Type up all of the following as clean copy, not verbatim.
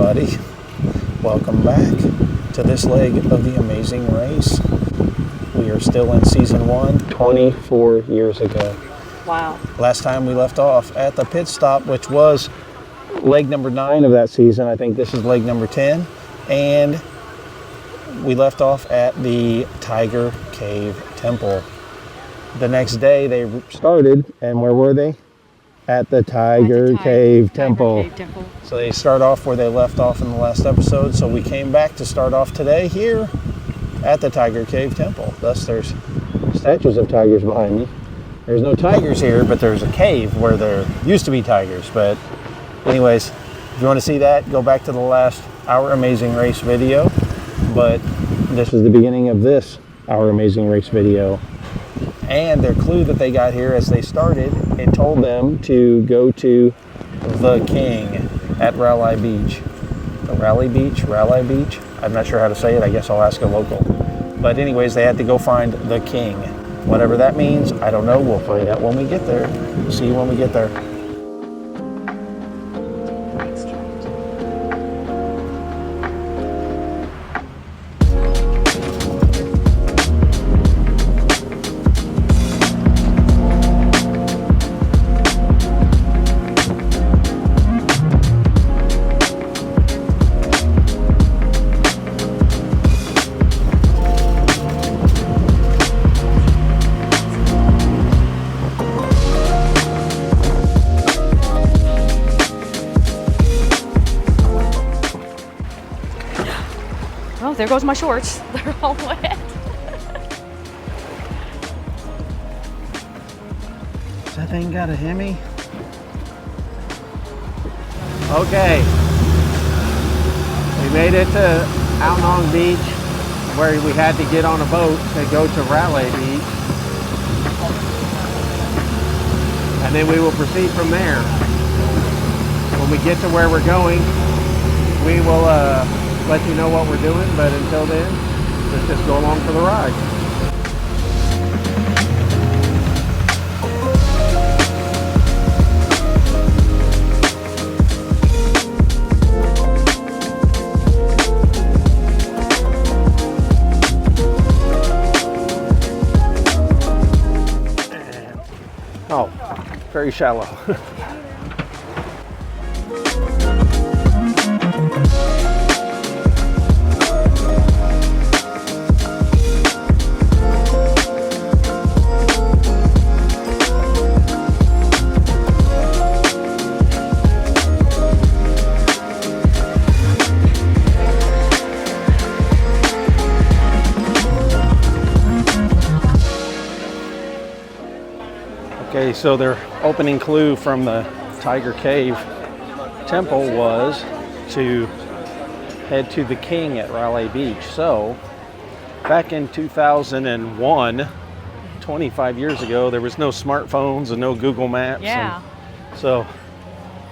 everybody. Welcome back to this leg of the amazing race. We are still in season 1, 24 years ago. Wow. Last time we left off at the pit stop, which was leg number 9 of that season. I think this is leg number 10. And we left off at the Tiger Cave Temple. The next day they started, and where were they? At the Tiger Cave Temple. So they start off where they left off in the last episode. So we came back to start off today here at the Tiger Cave Temple. Thus there's statues of tigers behind me. There's no tigers here, but there's a cave where there used to be tigers. But anyways, if you want to see that, go back to the last Our Amazing Race video. But this is the beginning of this Our Amazing Race video. And their clue that they got here as they started, it told them to go to the King at Railay Beach. Railay Beach? I'm not sure how to say it. I guess I'll ask a local. But anyways, they had to go find the King. Whatever that means, I don't know. We'll find out when we get there. See you when we get there. Oh, there goes my shorts. They're all wet. Does that thing got a Hemi? Okay. We made it to Outnong Beach, where we had to get on a boat to go to Railay Beach. And then we will proceed from there. When we get to where we're going, we will let you know what we're doing, but until then, let's just go along for the ride. Oh, very shallow. Okay, so their opening clue from the Tiger Cave Temple was to head to the King at Railay Beach. So back in 2001, 25 years ago, there was no smartphones and no Google Maps. Yeah. So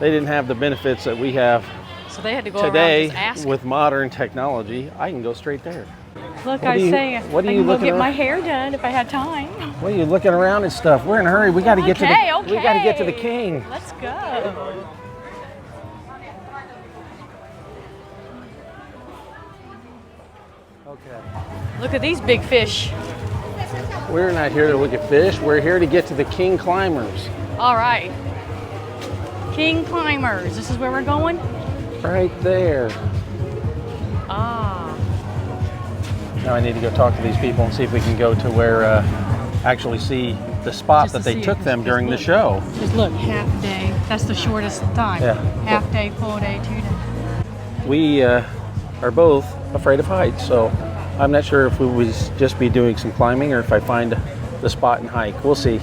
they didn't have the benefits that we have So they had to go today around just ask. with modern technology. I can go straight there. Look, I was saying, I can go get my hair done if I had time. What are you looking around and stuff? We're in a hurry. We got to get to the. We got to get to the King. Let's go. Okay. Look at these big fish. We're not here to look at fish. We're here to get to the King Climbers. All right. King Climbers. This is where we're going? Right there. Ah. Now I need to go talk to these people and see if we can go to where actually see the spot that they took them during the show. Just look, half day. That's the shortest time. Yeah. Half day, full day, 2 days. We are both afraid of heights, so I'm not sure if we would just be doing some climbing or if I find the spot and hike. We'll see.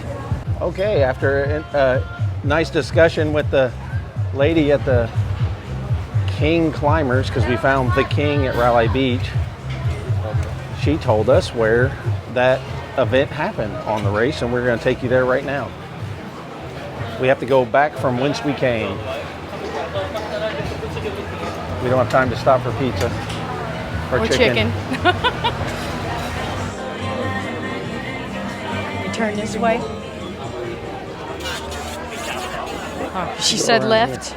Okay, after a nice discussion with the lady at the King Climbers, because we found the King at Railay Beach, she told us where that event happened on the race, and we're going to take you there right now. We have to go back from whence we came. We don't have time to stop for pizza or chicken. You turn this way. Oh, she said left.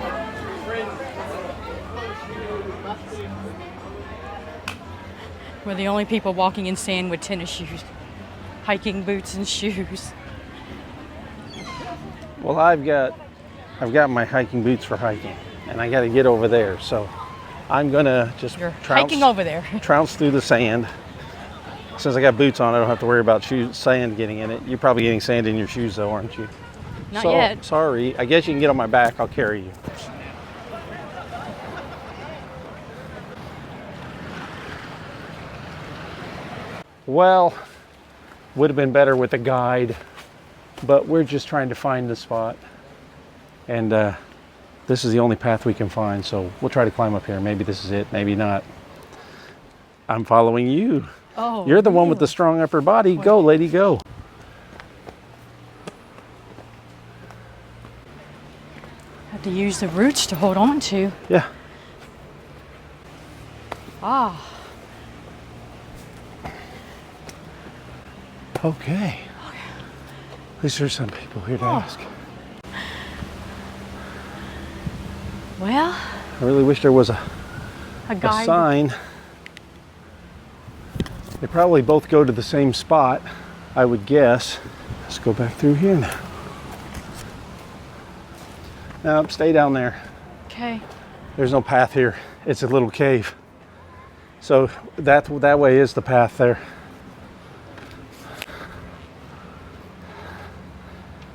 We're the only people walking in sand with tennis shoes, hiking boots and shoes. Well, I've got my hiking boots for hiking, and I got to get over there. So I'm gonna just You're hiking over there. trounce through the sand. Since I got boots on, I don't have to worry about sand getting in it. You're probably getting sand in your shoes, though, aren't you? Not yet. Sorry. I guess you can get on my back. I'll carry you. Well, would have been better with a guide, but we're just trying to find the spot. And this is the only path we can find, so we'll try to climb up here. Maybe this is it, maybe not. I'm following you. Oh, You're the one with the strong upper body. Go, lady, go. Have to use the roots to hold on to. Yeah. Ah. Okay. At least there's some people here to ask. Well, I really wish there was a guide. sign. They probably both go to the same spot, I would guess. Let's go back through here now. No, stay down there. Okay. There's no path here. It's a little cave. So that way is the path there.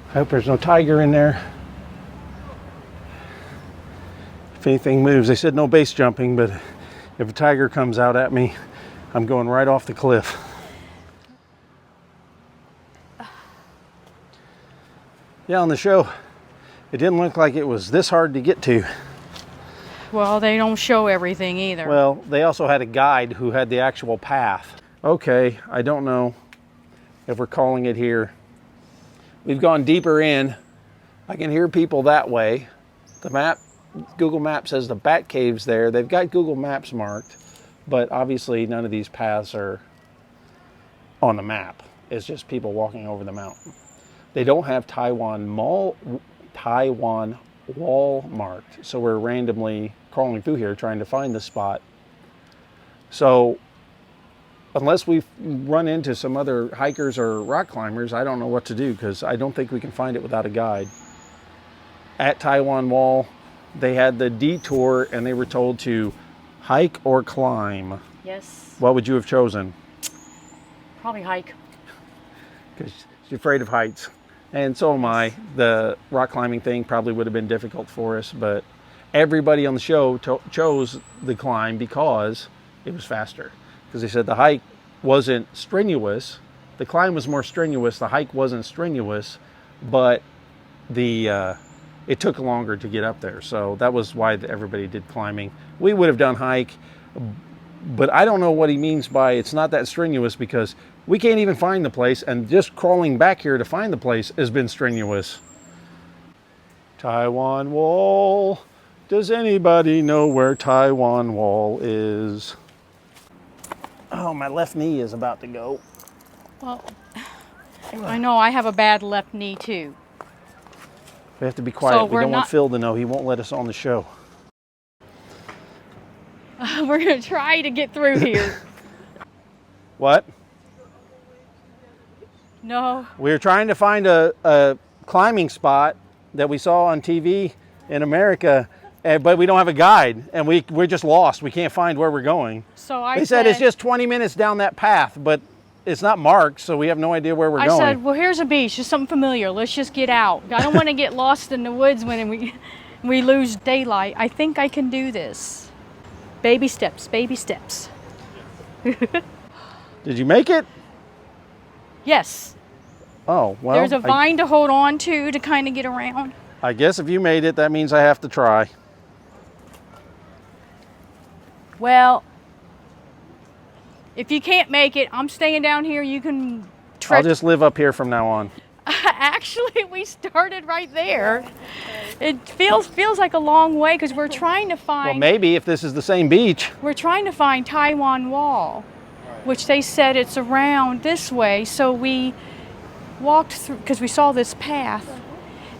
I hope there's no tiger in there. If anything moves, they said no base jumping, but if a tiger comes out at me, I'm going right off the cliff. Yeah, on the show, it didn't look like it was this hard to get to. Well, they don't show everything either. Well, they also had a guide who had the actual path. Okay, I don't know if we're calling it here. We've gone deeper in. I can hear people that way. The map, Google Maps says the Bat Cave's there. They've got Google Maps marked, but obviously none of these paths are on the map. It's just people walking over the mountain. They don't have Taiwan Wall marked, so we're randomly crawling through here trying to find the spot. So unless we run into some other hikers or rock climbers, I don't know what to do, because I don't think we can find it without a guide. At Taiwan Wall, they had the detour and they were told to hike or climb. Yes. What would you have chosen? Probably hike. Because you're afraid of heights. And so am I. The rock climbing thing probably would have been difficult for us, but everybody on the show chose the climb because it was faster. Because they said the hike wasn't strenuous. The climb was more strenuous. The hike wasn't strenuous, but it took longer to get up there. So that was why everybody did climbing. We would have done hike, but I don't know what he means by it's not that strenuous, because we can't even find the place, and just crawling back here to find the place has been strenuous. Taiwan Wall. Does anybody know where Taiwan Wall is? Oh, my left knee is about to go. Well, I know I have a bad left knee too. We have to be quiet. So we don't want Phil to know. He won't let us on the show. We're going to try to get through here. What? No. We were trying to find a climbing spot that we saw on TV in America, but we don't have a guide, and we're just lost. We can't find where we're going. So I They said it's just 20 minutes down that path, but it's not marked, so we have no idea where we're going. I said, well, here's a beach, just something familiar. Let's just get out. I don't want to get lost in the woods when we lose daylight. I think I can do this. Baby steps, baby steps. Did you make it? Yes. Oh, well. There's a vine to hold on to kind of get around. I guess if you made it, that means I have to try. Well, if you can't make it, I'm staying down here. You can I'll just live up here from now on. Actually, we started right there. It feels like a long way because we're trying to find... Well, maybe if this is the same beach. We're trying to find Taiwan Wall, which they said it's around this way. So we walked through, because we saw this path,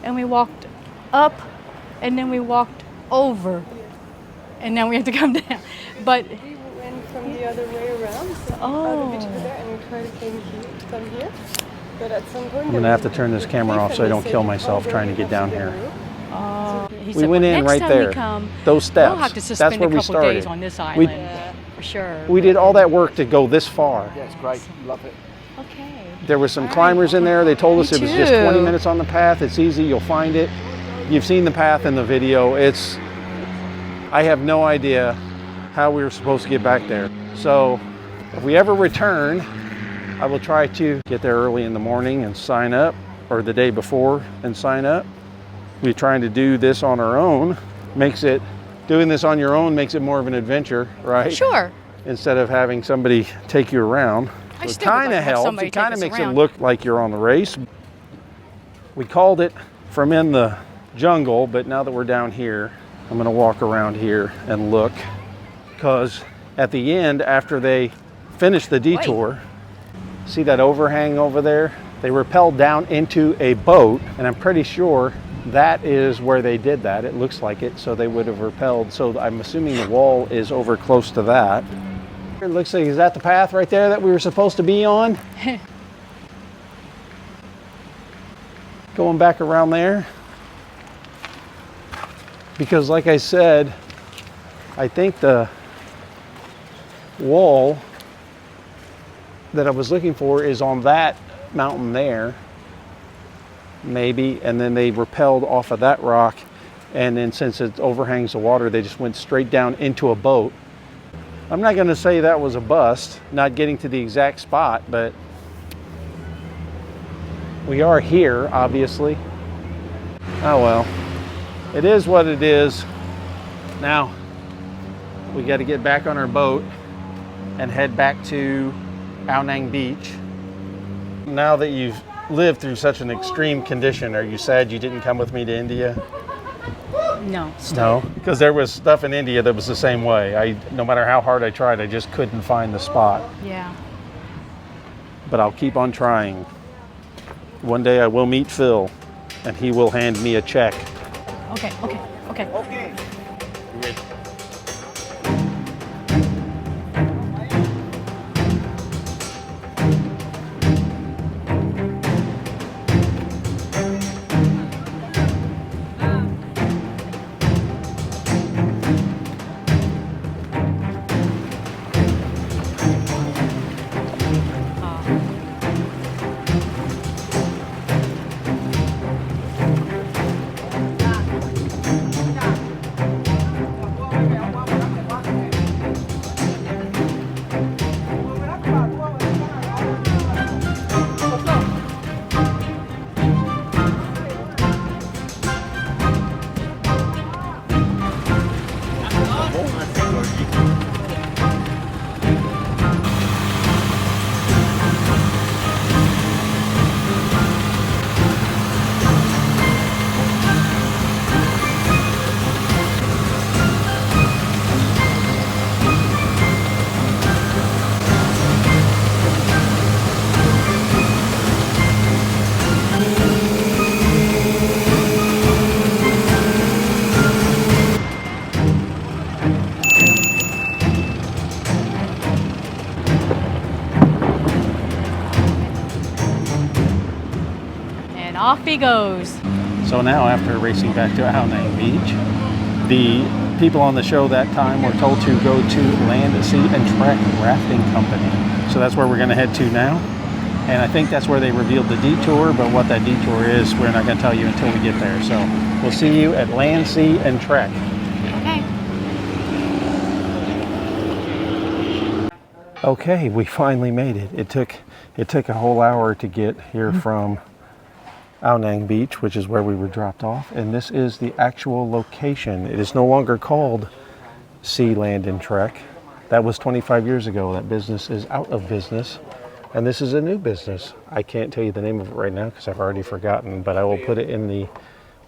and we walked up, and then we walked over, and then we have to come down. But We went from the other way around. So other beach over there, and we try to come here. But at some point, I'm going to have to turn this camera off so I don't kill myself trying to get down here. We went in right there. Those steps. We'll have to That's spend where a we couple started. days on this island, for sure. We did all that work to go this far. Yeah, it's great. Love it. Okay. There were some climbers in there. They told us it was just 20 minutes on the path. It's easy. You'll find it. You've seen the path in the video. I have no idea how we were supposed to get back there. So if we ever return, I will try to get there early in the morning and sign up, or the day before and sign up. We're trying to do this on our own. Doing this on your own makes it more of an adventure, right? Sure. Instead of having somebody take you around. It kind of helps. It kind of makes it look like you're on the race. We called it from in the jungle, but now that we're down here, I'm going to walk around here and look, because at the end, after they finish the detour, see that overhang over there? They rappelled down into a boat, and I'm pretty sure that is where they did that. It looks like it, so they would have rappelled. So I'm assuming the wall is over close to that. It looks like, is that the path right there that we were supposed to be on? Going back around there. Because like I said, I think the wall that I was looking for is on that mountain there, maybe, and then they rappelled off of that rock, and then since it overhangs the water, they just went straight down into a boat. I'm not going to say that was a bust, not getting to the exact spot, but we are here, obviously. Oh well, it is what it is. Now, we got to get back on our boat and head back to Ao Nang Beach. Now that you've lived through such an extreme condition, are you sad you didn't come with me to India? No. No, because there was stuff in India that was the same way. No matter how hard I tried, I just couldn't find the spot. Yeah. But I'll keep on trying. One day I will meet Phil, and he will hand me a check. Okay. Okay. Off he goes. So now, after racing back to Ao Nang Beach, the people on the show that time were told to go to Land, Sea, and Trek Rafting Company. So that's where we're going to head to now. And I think that's where they revealed the detour, but what that detour is, we're not going to tell you until we get there. So we'll see you at Land, Sea, and Trek. Okay, we finally made it. It took a whole hour to get here from Ao Nang Beach, which is where we were dropped off, and this is the actual location. It is no longer called Sea, Land, and Trek. That was 25 years ago. That business is out of business, and this is a new business. I can't tell you the name of it right now because I've already forgotten, but I will put it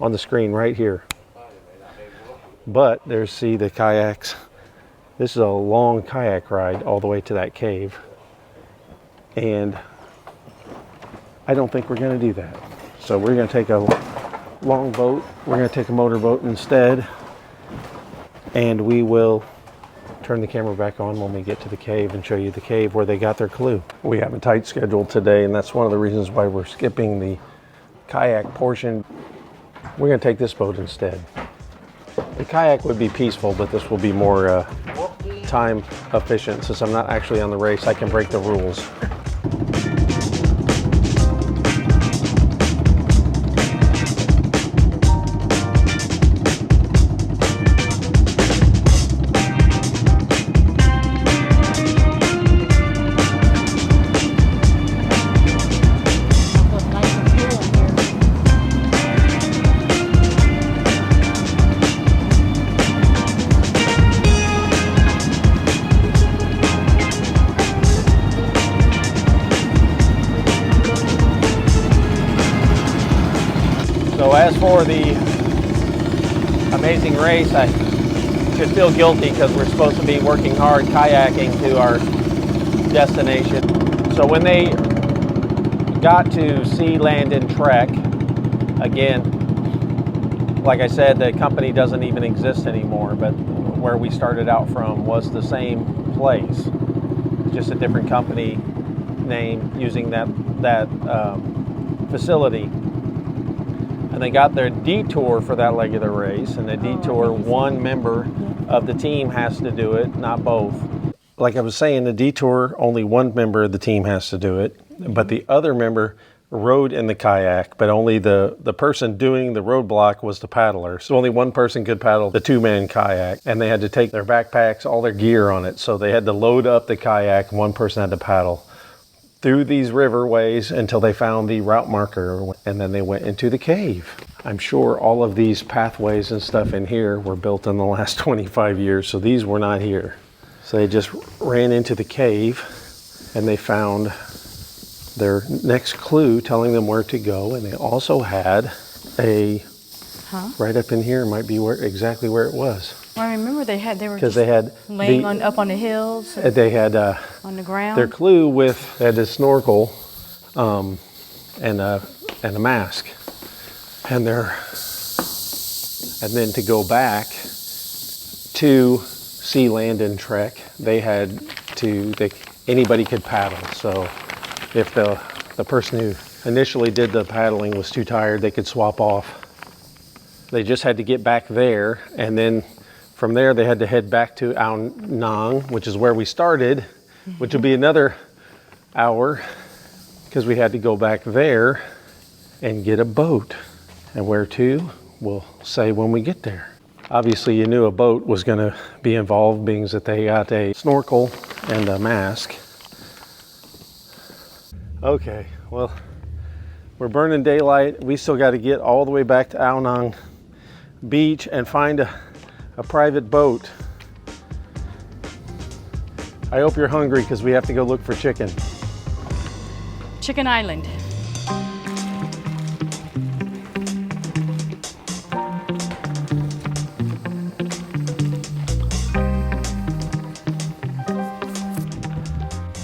on the screen right here. But there's the kayaks. This is a long kayak ride all the way to that cave, and I don't think we're going to do that. So we're going to take a long boat. We're going to take a motorboat instead, and we will turn the camera back on when we get to the cave and show you the cave where they got their clue. We have a tight schedule today, and that's one of the reasons why we're skipping the kayak portion. We're going to take this boat instead. The kayak would be peaceful, but this will be more time efficient. Since I'm not actually on the race, I can break the rules. So as for the amazing race, I should feel guilty because we're supposed to be working hard kayaking to our destination. So when they got to Sea, Land, and Trek, again, like I said, the company doesn't even exist anymore, but where we started out from was the same place, just a different company name using that facility. And they got their Detour for that leg of the race, and the Detour, one member of the team has to do it, not both. Like I was saying, the Detour, only one member of the team has to do it, but the other member rode in the kayak, but only the person doing the roadblock was the paddler. So only one person could paddle the two-man kayak, and they had to take their backpacks, all their gear on it. So they had to load up the kayak, and one person had to paddle through these riverways until they found the route marker, and then they went into the cave. I'm sure all of these pathways and stuff in here were built in the last 25 years, so these were not here. So they just ran into the cave, and they found their next clue telling them where to go, and they also had a right up in here might be exactly where it was. Well, I remember they were because they had laying up on the hills. They had on the ground. Their clue they had a snorkel and a mask, and then to go back to Sea, Land, and Trek, anybody could paddle. So if the person who initially did the paddling was too tired, they could swap off. They just had to get back there, and then from there they had to head back to Ao Nang, which is where we started, which will be another hour because we had to go back there and get a boat. And where to, we'll say when we get there. Obviously you knew a boat was going to be involved, being that they got a snorkel and a mask. Okay, well, we're burning daylight. We still got to get all the way back to Ao Nang Beach and find a private boat. I hope you're hungry because we have to go look for chicken. Chicken Island.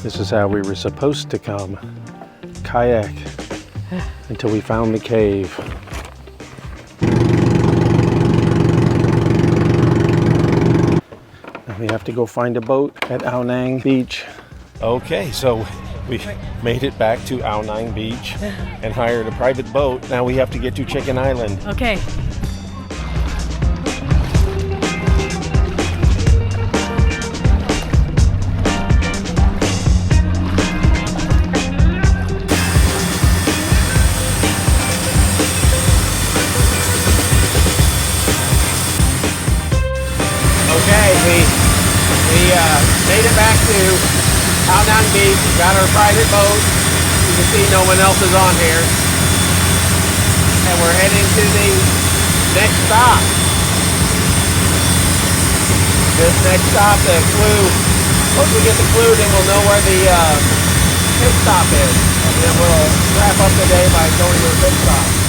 This is how we were supposed to come. Kayak until we found the cave. And we have to go find a boat at Ao Nang Beach. Okay, so we made it back to Ao Nang Beach and hired a private boat. Now we have to get to Chicken Island. Okay. Made it back to Ao Nang Beach, got our private boat. You can see no one else is on here. And we're heading to the next stop. This next stop, the clue. Once we get the clue, then we'll know where the pit stop is. And then we'll wrap up the day by going to a pit stop.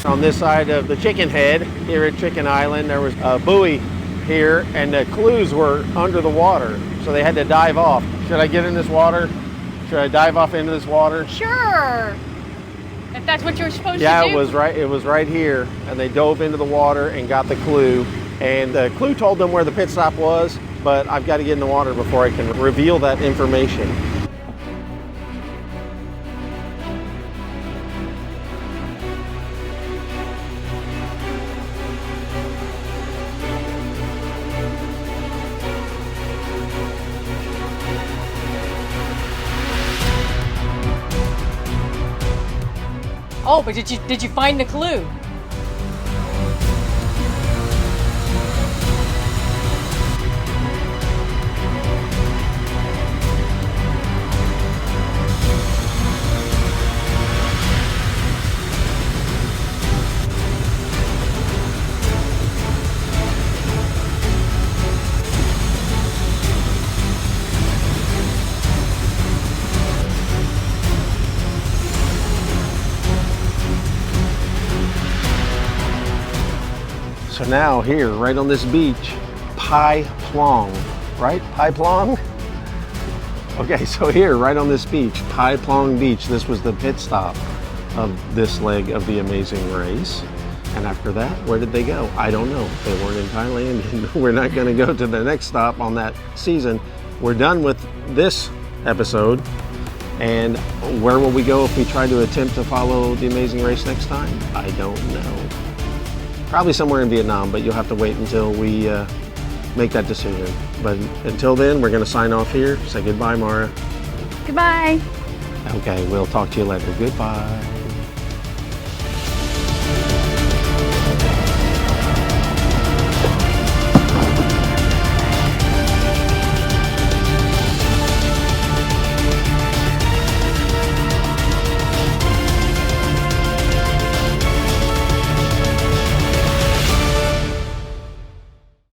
On this side of the Chicken Head here at Chicken Island, there was a buoy here and the clues were under the water, so they had to dive off. Should I get in this water? Should I dive off into this water? Sure. If that's what you're supposed to do. Yeah, it was right here, and they dove into the water and got the clue. And the clue told them where the pit stop was, but I've got to get in the water before I can reveal that information. Oh, but did you find the clue? So now here, right on this beach, Plong, right? Plong? Okay, so here, right on this beach, Plong Beach, this was the pit stop of this leg of the amazing race. And after that, where did they go? I don't know. They weren't in Thailand, and we're not gonna go to the next stop on that season. We're done with this episode. And where will we go if we try to attempt to follow the amazing race next time? I don't know. Probably somewhere in Vietnam, but you'll have to wait until we make that decision. But until then, we're going to sign off here. Say goodbye, Maura. Goodbye. Okay, we'll talk to you later. Goodbye.